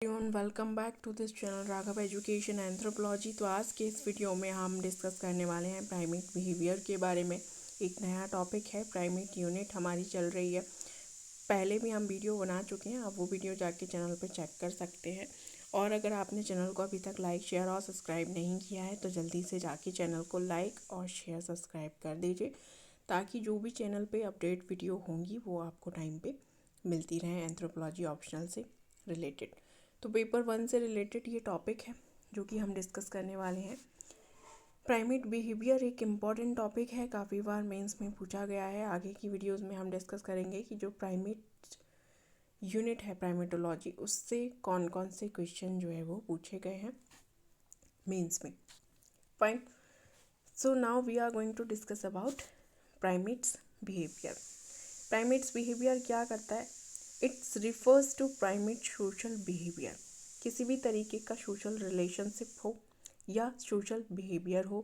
Everyone, welcome back to this channel Raghav education anthropology. तो आज के इस वीडियो में हम डिस्कस करने वाले हैं प्राइमेट बिहेवियर के बारे में। एक नया टॉपिक है, प्राइमेट यूनिट हमारी चल रही है। पहले भी हम वीडियो बना चुके हैं, आप वो वीडियो जाके चैनल पर चेक कर सकते हैं। और अगर आपने चैनल को अभी तक लाइक, शेयर और सब्सक्राइब नहीं किया है तो जल्दी से जाके चैनल को लाइक और शेयर सब्सक्राइब कर दीजिए, ताकि जो भी चैनल पर अपडेट वीडियो होंगी वो आपको टाइम पर मिलती रहें एंथ्रोपोलॉजी ऑप्शनल से रिलेटेड। तो पेपर 1 से रिलेटेड ये टॉपिक है जो कि हम डिस्कस करने वाले हैं। प्राइमेट बिहेवियर एक इम्पॉर्टेंट टॉपिक है, काफ़ी बार मेंस में पूछा गया है। आगे की वीडियोस में हम डिस्कस करेंगे कि जो प्राइमेट यूनिट है प्राइमेटोलॉजी, उससे कौन कौन से क्वेश्चन जो है वो पूछे गए हैं मेंस में। Fine, so now we are going to discuss about primates behaviour. Primates behaviour क्या करता है? It's refers to primate social behaviour. किसी भी तरीके का सोशल रिलेशनशिप हो या सोशल बिहेवियर हो,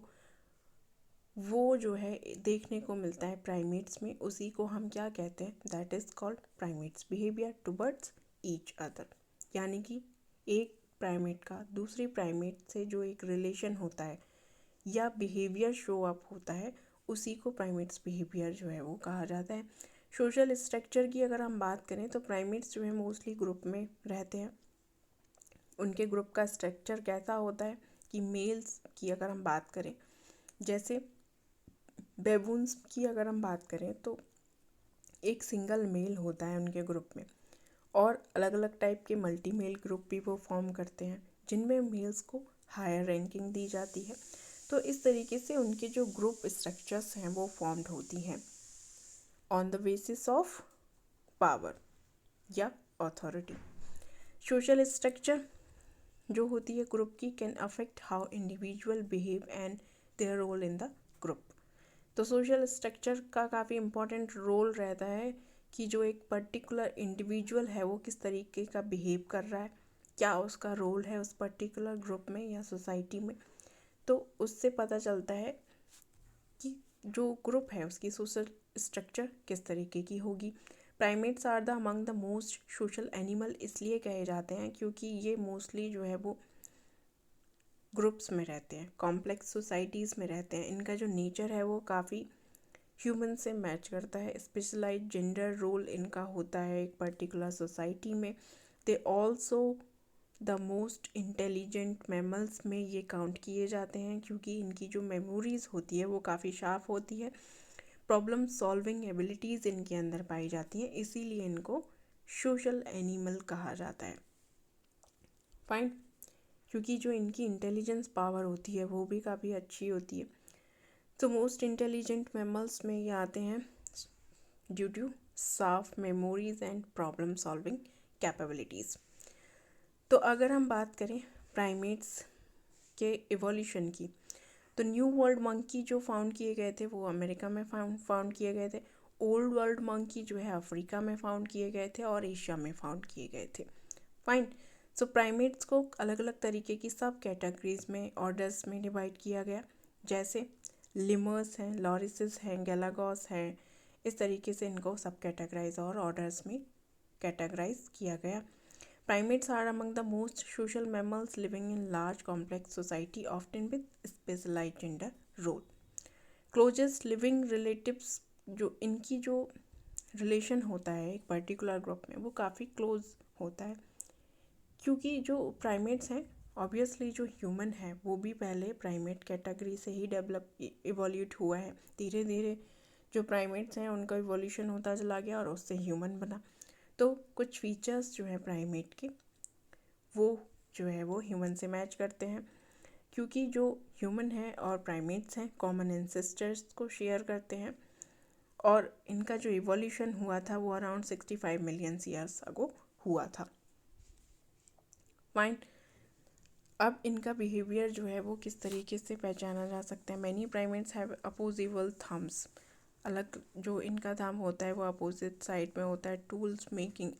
वो जो है देखने को मिलता है प्राइमेट्स में, उसी को हम क्या कहते हैं? That is called primates behaviour towards each other. यानी कि एक प्राइमेट का दूसरी प्राइमेट से जो एक रिलेशन होता है या बिहेवियर शो अप होता है, उसी को प्राइमेट्स बिहेवियर जो है वो कहा जाता है। सोशल स्ट्रक्चर की अगर हम बात करें तो प्राइमेट्स जो है मोस्टली ग्रुप में रहते हैं। उनके ग्रुप का स्ट्रक्चर कैसा होता है कि मेल्स की अगर हम बात करें, जैसे बेबून्स की अगर हम बात करें तो एक सिंगल मेल होता है उनके ग्रुप में, और अलग अलग टाइप के मल्टी मेल ग्रुप भी वो फॉर्म करते हैं जिनमें मेल्स को हायर रैंकिंग दी जाती है। तो इस तरीके से उनके जो ग्रुप स्ट्रक्चर्स हैं वो फॉर्म्ड होती हैं on the basis of power या अथॉरिटी। सोशल स्ट्रक्चर जो होती है ग्रुप की can affect how individual behave and their role in the group. तो सोशल स्ट्रक्चर का काफ़ी इम्पोर्टेंट रोल रहता है कि जो एक पर्टिकुलर इंडिविजुअल है वो किस तरीके का बिहेव कर रहा है, क्या उसका रोल है उस पर्टिकुलर ग्रुप में या सोसाइटी में। तो उससे पता चलता है कि जो ग्रुप है उसकी सोशल स्ट्रक्चर किस तरीके की होगी। Primates are the among the most social animal इसलिए कहे जाते हैं क्योंकि ये मोस्टली जो है वो ग्रुप्स में रहते हैं, कॉम्प्लेक्स सोसाइटीज़ में रहते हैं। इनका जो नेचर है वो काफ़ी ह्यूमन से मैच करता है। स्पेशलाइज जेंडर रोल इनका होता है एक पर्टिकुलर सोसाइटी में। They also the most intelligent mammals में ये काउंट किए जाते हैं क्योंकि इनकी जो मेमोरीज होती है वो काफ़ी शार्प होती है। प्रॉब्लम सॉल्विंग एबिलिटीज़ इनके अंदर पाई जाती हैं, इसीलिए इनको सोशल एनिमल कहा जाता है। फाइन, क्योंकि जो इनकी इंटेलिजेंस पावर होती है वो भी काफ़ी अच्छी होती है। तो मोस्ट इंटेलिजेंट मैमल्स में ये आते हैं due to sharp memories and problem solving capabilities. तो अगर हम बात करें प्राइमेट्स के इवोल्यूशन की, तो न्यू वर्ल्ड मंकी जो फाउंड किए गए थे वो अमेरिका में फाउंड किए गए थे। ओल्ड वर्ल्ड मंकी जो है अफ्रीका में फाउंड किए गए थे और एशिया में फाउंड किए गए थे। फाइन, सो प्राइमेट्स को अलग अलग तरीके की सब कैटेगरीज में, ऑर्डर्स में डिवाइड किया गया, जैसे लिमर्स हैं, लॉरिसेस हैं, गैलागोस हैं। इस तरीके से इनको सब कैटेगराइज और ऑर्डर्स में कैटेगराइज किया गया। Primates are among the most social mammals living in large complex society, often with specialized gender role. Closest living relatives जो इनकी जो रिलेशन होता है एक पर्टिकुलर ग्रुप में वो काफ़ी क्लोज होता है, क्योंकि जो प्राइमेट्स हैं ऑब्वियसली जो ह्यूमन है वो भी पहले प्राइमेट कैटेगरी से ही डेवलप इवोल्यूट हुआ है। धीरे धीरे जो प्राइमेट्स हैं उनका इवोल्यूशन होता चला गया और उससे ह्यूमन बना। तो कुछ फीचर्स जो है प्राइमेट के वो जो है वो ह्यूमन से मैच करते हैं, क्योंकि जो ह्यूमन है और प्राइमेट्स हैं कॉमन एंसेस्टर्स को शेयर करते हैं, और इनका जो इवोल्यूशन हुआ था वो अराउंड 65 मिलियन ईयर्स अगो हुआ था। फाइन, अब इनका बिहेवियर जो है वो किस तरीके से पहचाना जा सकता है। Many primates have opposable thumbs. अलग जो इनका थंब होता है वो अपोजिट साइड में होता है। टूल्स मेकिंग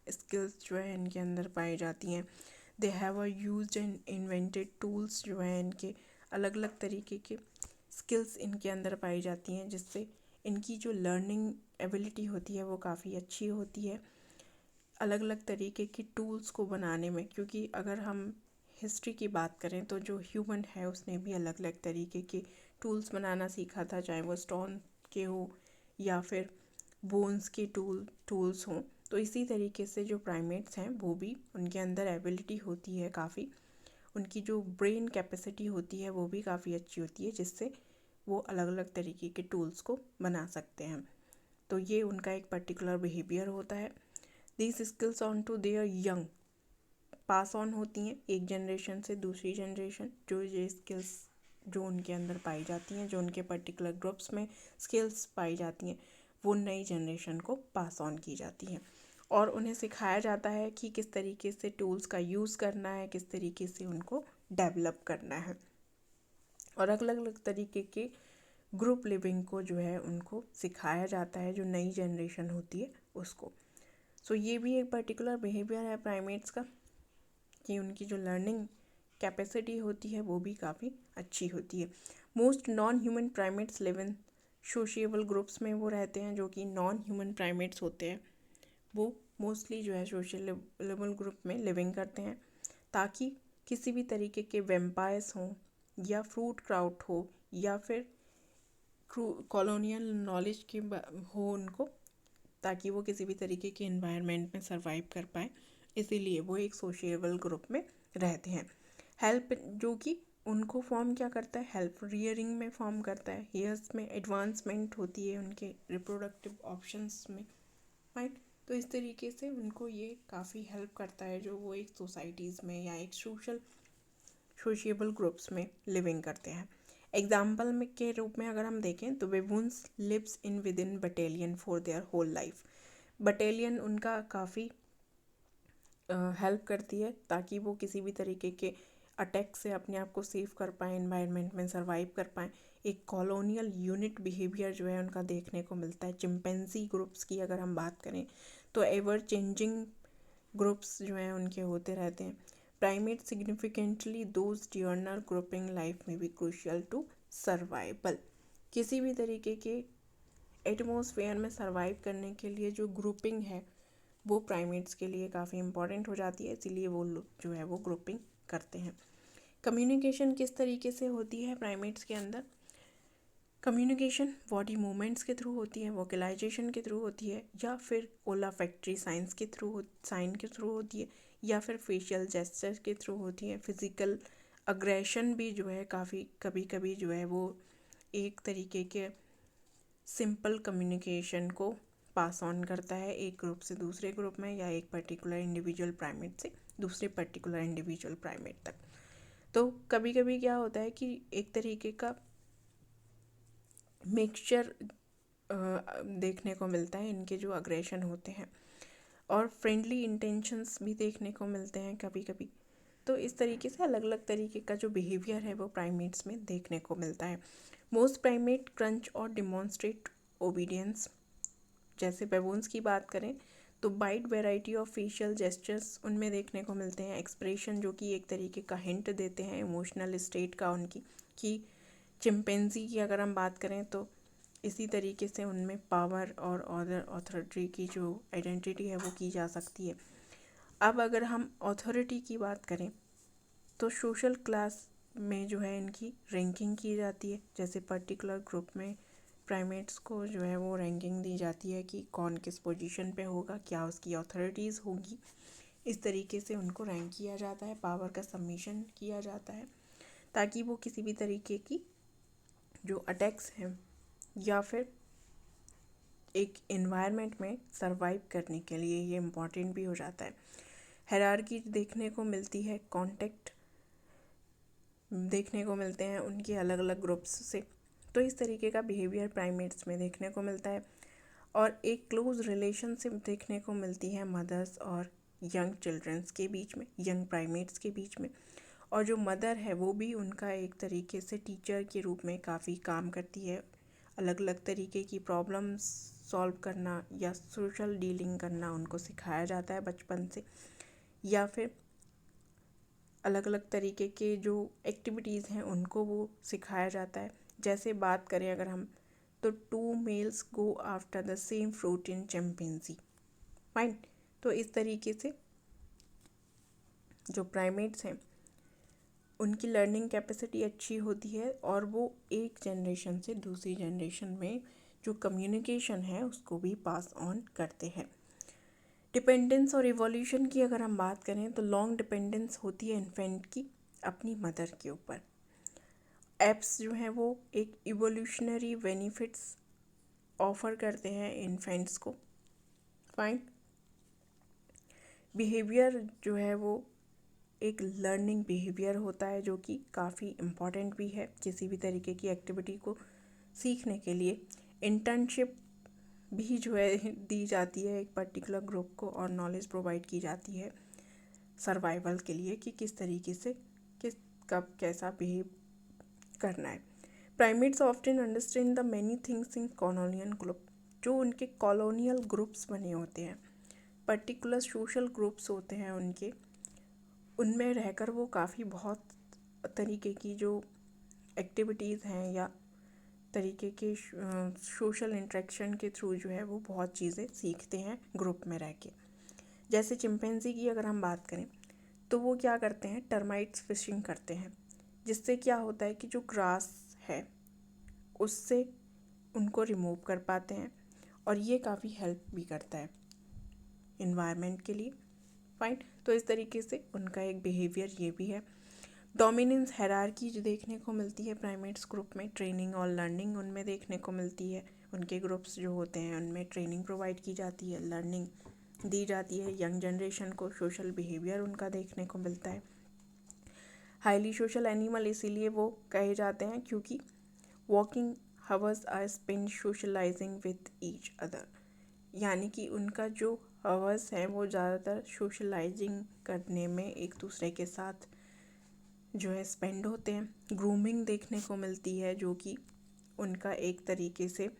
स्किल्स जो है इनके अंदर पाई जाती हैं। They have a used and invented tools जो है इनके अलग अलग तरीके के स्किल्स इनके अंदर पाई जाती हैं, जिससे इनकी जो लर्निंग एबिलिटी होती है वो काफ़ी अच्छी होती है। अलग अलग तरीके की टूल्स को बनाने में, क्योंकि अगर हम हिस्ट्री की बात करें तो जो ह्यूमन है उसने भी अलग अलग तरीके के टूल्स बनाना सीखा था, चाहे वो स्टोन के हो या फिर बोन्स के टूल्स हों। तो इसी तरीके से जो प्राइमेट्स हैं वो भी, उनके अंदर एबिलिटी होती है काफ़ी, उनकी जो ब्रेन कैपेसिटी होती है वो भी काफ़ी अच्छी होती है, जिससे वो अलग अलग तरीके के टूल्स को बना सकते हैं। तो ये उनका एक पर्टिकुलर बिहेवियर होता है। These skills on to their young pass on होती हैं एक जनरेशन से दूसरी जनरेशन। जो ये स्किल्स जो उनके अंदर पाई जाती हैं, जो उनके पर्टिकुलर ग्रुप्स में स्किल्स पाई जाती हैं, वो नई जनरेशन को पास ऑन की जाती हैं और उन्हें सिखाया जाता है कि किस तरीके से टूल्स का यूज़ करना है, किस तरीके से उनको डेवलप करना है। और अलग अलग तरीके के ग्रुप लिविंग को जो है उनको सिखाया जाता है, जो नई जनरेशन होती है उसको। सो ये भी एक पर्टिकुलर बिहेवियर है प्राइमेट्स का कि उनकी जो लर्निंग कैपेसिटी होती है वो भी काफ़ी अच्छी होती है। Most non human primates live in sociable groups में वो रहते हैं। जो कि नॉन ह्यूमन प्राइमेट्स होते हैं वो मोस्टली जो है सोशलेबल ग्रुप में लिविंग करते हैं, ताकि किसी भी तरीके के वेम्पायर्स हों या फ्रूट क्राउड हो या फिर कॉलोनियल नॉलेज के हो उनको, ताकि वो किसी भी तरीके के इन्वायरमेंट में सर्वाइव कर पाए, इसीलिए वो एक सोशिएबल ग्रुप में रहते हैं। हेल्प जो कि उनको फॉर्म क्या करता है, हेल्प रियरिंग में फॉर्म करता है। हेयर्स में एडवांसमेंट होती है उनके रिप्रोडक्टिव ऑप्शंस में, राइट। तो इस तरीके से उनको ये काफ़ी हेल्प करता है जो वो एक सोसाइटीज़ में या एक सोशिएबल ग्रुप्स में लिविंग करते हैं। एग्जाम्पल में के रूप में अगर हम देखें तो baboons lives in with in battalion for their whole life. Battalion उनका काफ़ी हेल्प करती है ताकि वो किसी भी तरीके के अटैक से अपने आप को सेव कर पाएँ, इन्वायरमेंट में सर्वाइव कर पाएँ। एक कॉलोनियल यूनिट बिहेवियर जो है उनका देखने को मिलता है। चिंपैंजी ग्रुप्स की अगर हम बात करें तो एवर चेंजिंग ग्रुप्स जो हैं उनके होते रहते हैं। Primate significantly those diurnal grouping life में बी क्रूशियल टू सर्वाइवल। किसी भी तरीके के एटमॉस्फेयर में सर्वाइव करने के लिए जो ग्रुपिंग है वो प्राइमेट्स के लिए काफ़ी इंपॉर्टेंट हो जाती है, इसीलिए वो लोग जो है वो ग्रुपिंग करते हैं। कम्युनिकेशन किस तरीके से होती है प्राइमेट्स के अंदर? कम्युनिकेशन बॉडी मूवमेंट्स के थ्रू होती है, वोकलाइजेशन के थ्रू होती है, या फिर ओलाफैक्टरी साइन के थ्रू होती है, या फिर फेशियल जेस्चर के थ्रू होती है। फिजिकल अग्रेशन भी जो है काफ़ी कभी कभी जो है वो एक तरीके के सिंपल कम्युनिकेशन को पास ऑन करता है एक ग्रुप से दूसरे ग्रुप में, या एक पर्टिकुलर इंडिविजुअल प्राइमेट से दूसरे पर्टिकुलर इंडिविजुअल प्राइमेट तक। तो कभी कभी क्या होता है कि एक तरीके का मिक्सचर देखने को मिलता है इनके जो अग्रेशन होते हैं, और फ्रेंडली इंटेंशंस भी देखने को मिलते हैं कभी कभी। तो इस तरीके से अलग अलग तरीके का जो बिहेवियर है वो प्राइमेट्स में देखने को मिलता है। मोस्ट प्राइमेट क्रंच और डिमॉन्स्ट्रेट ओबीडियंस। जैसे बेबून्स की बात करें तो wide variety of facial gestures उनमें देखने को मिलते हैं। एक्सप्रेशन जो कि एक तरीके का हिंट देते हैं इमोशनल स्टेट का उनकी। कि चिंपैंजी की अगर हम बात करें तो इसी तरीके से उनमें पावर और अथॉरिटी की जो आइडेंटिटी है वो की जा सकती है। अब अगर हम अथॉरिटी की बात करें तो सोशल क्लास में जो है इनकी रैंकिंग की जाती है। जैसे पर्टिकुलर ग्रुप में प्राइमेट्स को जो है वो रैंकिंग दी जाती है कि कौन किस पोजीशन पे होगा, क्या उसकी अथॉरिटीज़ होगी। इस तरीके से उनको रैंक किया जाता है, पावर का सबमिशन किया जाता है, ताकि वो किसी भी तरीके की जो अटैक्स हैं या फिर एक इन्वायरमेंट में सर्वाइव करने के लिए ये इम्पॉर्टेंट भी हो जाता है। हायरार्की देखने को मिलती है, कॉन्टेक्ट देखने को मिलते हैं उनके अलग अलग ग्रुप्स से। तो इस तरीके का बिहेवियर प्राइमेट्स में देखने को मिलता है, और एक क्लोज रिलेशनशिप देखने को मिलती है मदर्स और यंग चिल्ड्रंस के बीच में, यंग प्राइमेट्स के बीच में। और जो मदर है वो भी उनका एक तरीके से टीचर के रूप में काफ़ी काम करती है। अलग अलग तरीके की प्रॉब्लम्स सॉल्व करना या सोशल डीलिंग करना उनको सिखाया जाता है बचपन से, या फिर अलग अलग तरीके के जो एक्टिविटीज़ हैं उनको वो सिखाया जाता है। जैसे बात करें अगर हम तो 2 males go after the same fruit in chimpanzee, fine. तो इस तरीके से जो प्राइमेट्स हैं उनकी लर्निंग कैपेसिटी अच्छी होती है और वो एक जनरेशन से दूसरी जनरेशन में जो कम्युनिकेशन है उसको भी पास ऑन करते हैं। डिपेंडेंस और इवोल्यूशन की अगर हम बात करें तो लॉन्ग डिपेंडेंस होती है इन्फेंट की अपनी मदर के ऊपर। एप्स जो हैं वो एक इवोल्यूशनरी बेनिफिट्स ऑफ़र करते हैं इन्फेंट्स को। फाइन। बिहेवियर जो है वो एक लर्निंग बिहेवियर होता है जो कि काफ़ी इम्पॉर्टेंट भी है किसी भी तरीके की एक्टिविटी को सीखने के लिए। इंटर्नशिप भी जो है दी जाती है एक पर्टिकुलर ग्रुप को और नॉलेज प्रोवाइड की जाती है सर्वाइवल के लिए कि किस तरीके से किस कब कैसा बिहेव करना है। Primates often understand the many things in colonial group. जो उनके कॉलोनियल ग्रुप्स बने होते हैं, पर्टिकुलर सोशल ग्रुप्स होते हैं उनके, उनमें रहकर वो काफ़ी बहुत तरीके की जो एक्टिविटीज़ हैं या तरीके के सोशल इंटरेक्शन के थ्रू जो है वो बहुत चीज़ें सीखते हैं ग्रुप में रह के। जैसे चिंपैंजी की अगर हम बात करें तो वो क्या करते हैं, टर्माइट्स फिशिंग करते हैं, जिससे क्या होता है कि जो ग्रास है उससे उनको रिमूव कर पाते हैं और ये काफ़ी हेल्प भी करता है इन्वायरमेंट के लिए। फाइन। तो इस तरीके से उनका एक बिहेवियर ये भी है। डोमिनेंस हायरार्की जो देखने को मिलती है प्राइमेट्स ग्रुप में, ट्रेनिंग और लर्निंग उनमें देखने को मिलती है। उनके ग्रुप्स जो होते हैं उनमें ट्रेनिंग प्रोवाइड की जाती है, लर्निंग दी जाती है। यंग जनरेशन को सोशल बिहेवियर उनका देखने को मिलता है। हाईली सोशल एनिमल इसीलिए वो कहे जाते हैं क्योंकि walking hours are spend socialising with each other, यानी कि उनका जो हावर्स हैं वो ज़्यादातर सोशलाइजिंग करने में एक दूसरे के साथ जो है स्पेंड होते हैं। ग्रूमिंग देखने को मिलती है जो कि उनका एक तरीके से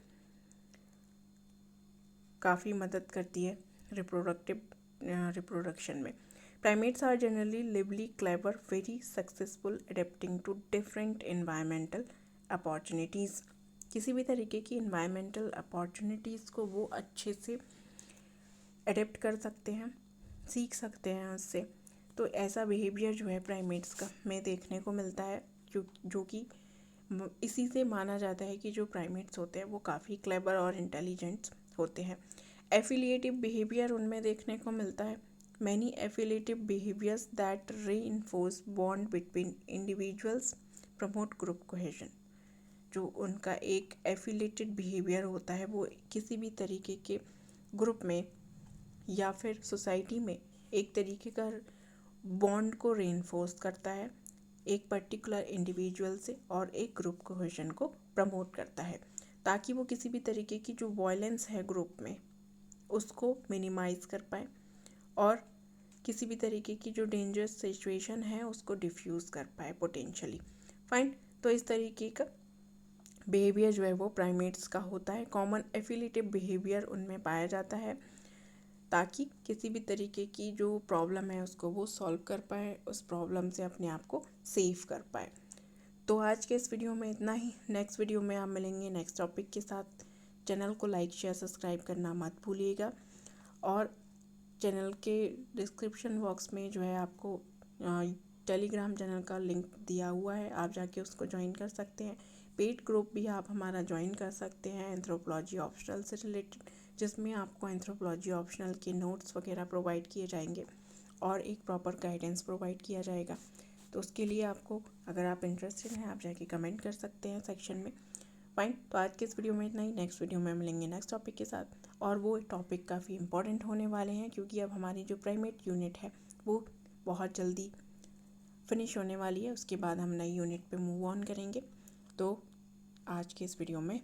काफ़ी मदद करती है रिप्रोडक्शन में। Primates are generally lively, clever, very successful adapting to different environmental opportunities. किसी भी तरीके की एनवायरमेंटल अपॉर्चुनिटीज़ को वो अच्छे से एडेप्ट कर सकते हैं, सीख सकते हैं उससे। तो ऐसा बिहेवियर जो है प्राइमेट्स का में देखने को मिलता है जो कि इसी से माना जाता है कि जो प्राइमेट्स होते हैं वो काफ़ी क्लेवर और इंटेलिजेंट होते हैं। एफिलिएटिव बिहेवियर उनमें देखने को मिलता है। Many affiliative behaviours that reinforce bond between individuals, promote group cohesion. जो उनका एक एफिलिएटेड बिहेवियर होता है वो किसी भी तरीके के ग्रुप में या फिर सोसाइटी में एक तरीके का बॉन्ड को रीइंफोर्स करता है एक पर्टिकुलर इंडिविजुअल से और एक ग्रुप कोहेजन को प्रमोट करता है, ताकि वो किसी भी तरीके की जो वायलेंस है ग्रुप में उसको मिनिमाइज़ कर पाए और किसी भी तरीके की जो डेंजरस सिचुएशन है उसको डिफ्यूज़ कर पाए पोटेंशियली। फाइन। तो इस तरीके का बिहेवियर जो है वो प्राइमेट्स का होता है। कॉमन एफिलिएटिव बिहेवियर उनमें पाया जाता है ताकि किसी भी तरीके की जो प्रॉब्लम है उसको वो सॉल्व कर पाए, उस प्रॉब्लम से अपने आप को सेव कर पाए। तो आज के इस वीडियो में इतना ही। नेक्स्ट वीडियो में आप मिलेंगे नेक्स्ट टॉपिक के साथ। चैनल को लाइक शेयर सब्सक्राइब करना मत भूलिएगा और चैनल के डिस्क्रिप्शन बॉक्स में जो है आपको टेलीग्राम चैनल का लिंक दिया हुआ है, आप जाके उसको ज्वाइन कर सकते हैं। पेड ग्रुप भी आप हमारा ज्वाइन कर सकते हैं एंथ्रोपोलॉजी ऑप्शनल से रिलेटेड, जिसमें आपको एंथ्रोपोलॉजी ऑप्शनल के नोट्स वगैरह प्रोवाइड किए जाएंगे और एक प्रॉपर गाइडेंस प्रोवाइड किया जाएगा। तो उसके लिए आपको, अगर आप इंटरेस्टेड हैं, आप जाके कमेंट कर सकते हैं सेक्शन में। फाइन। तो आज के इस वीडियो में इतना ही। नेक्स्ट वीडियो में मिलेंगे नेक्स्ट टॉपिक के साथ, और वो टॉपिक काफ़ी इंपॉर्टेंट होने वाले हैं क्योंकि अब हमारी जो प्राइमेट यूनिट है वो बहुत जल्दी फिनिश होने वाली है। उसके बाद हम नई यूनिट पे मूव ऑन करेंगे। तो आज के इस वीडियो में